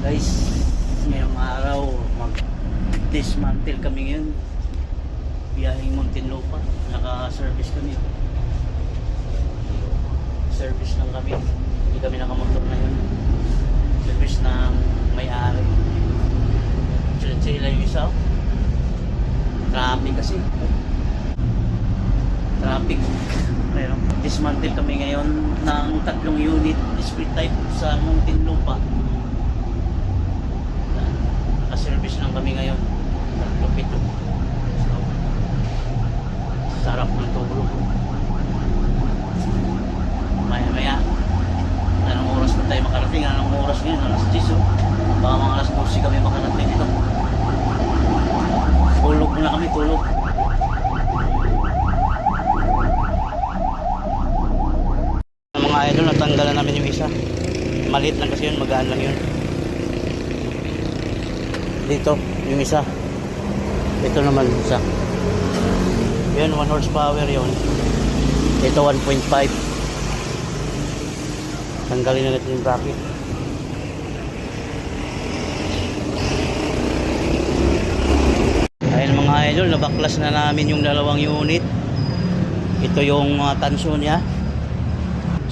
Guys, ngayong araw mag-dismantle kami ngayon. Biyaheng Muntinlupa. Naka-service kami. Service lang kami. Hindi kami nakamotor ngayon. Service ng may-ari. Sila yung isa. Traffic kasi. Traffic. Pero dismantle kami ngayon ng 3 unit split type sa Muntinlupa. Naka-service lang kami ngayon. Lupito. So, sarap ng tulog. Maya-maya. Anong oras pa tayo makarating? Anong oras ngayon? Alas 10. Baka mga alas 12 kami makarating dito. Tulog na kami, tulog. Mga idol, natanggalan namin yung isa. Maliit lang kasi yun, magaan lang yun. Dito, yung isa. Ito naman isa. Yun, 1 horsepower yun. Ito 1.5. Tanggalin na natin yung bracket. Ayun mga idol, nabaklas na namin yung 2 unit. Ito yung tansyon niya.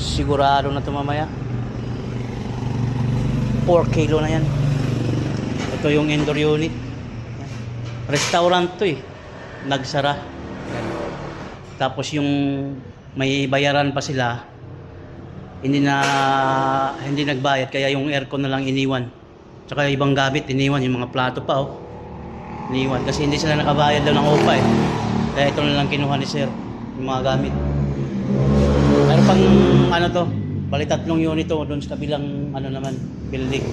Sigurado na ito mamaya. 4 kilo na yan. Ito yung indoor unit. Restaurant to eh. Nagsara. Tapos yung may bayaran pa sila, hindi nagbayad, kaya yung aircon na lang iniwan. Tsaka ibang gamit iniwan, yung mga plato pa iniwan kasi hindi sila nakabayad daw ng OPA eh. Kaya ito na lang kinuha ni sir, yung mga gamit. Pero pang ano to, bali 3 unit to doon sa kabilang naman, building.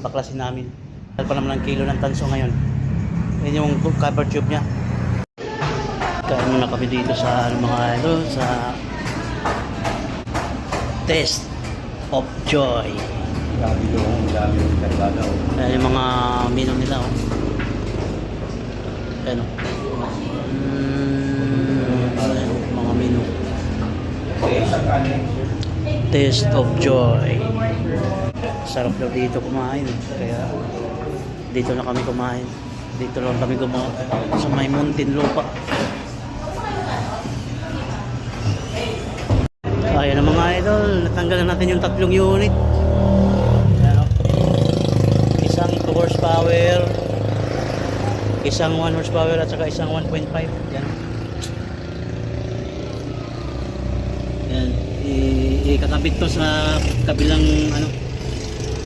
Baklasin namin. Dahil pa naman ang kilo ng tanso ngayon. Yan yung cover tube nya. Kain muna kami dito sa mga sa Taste of Joy. Dami yung kargada. Ayan yung mga menu nila Ayan ayan, mga menu. Taste of Joy. Sarap daw dito kumain. Kaya dito na kami kumain. Dito lang kami gumawa sa may Muntinlupa. Ayan ang mga idol, natanggal na natin yung 3 unit. Ayan, isang 2 horsepower, isang 1 horsepower at saka isang 1.5. Yan. Yan. Ikakabit to sa kabilang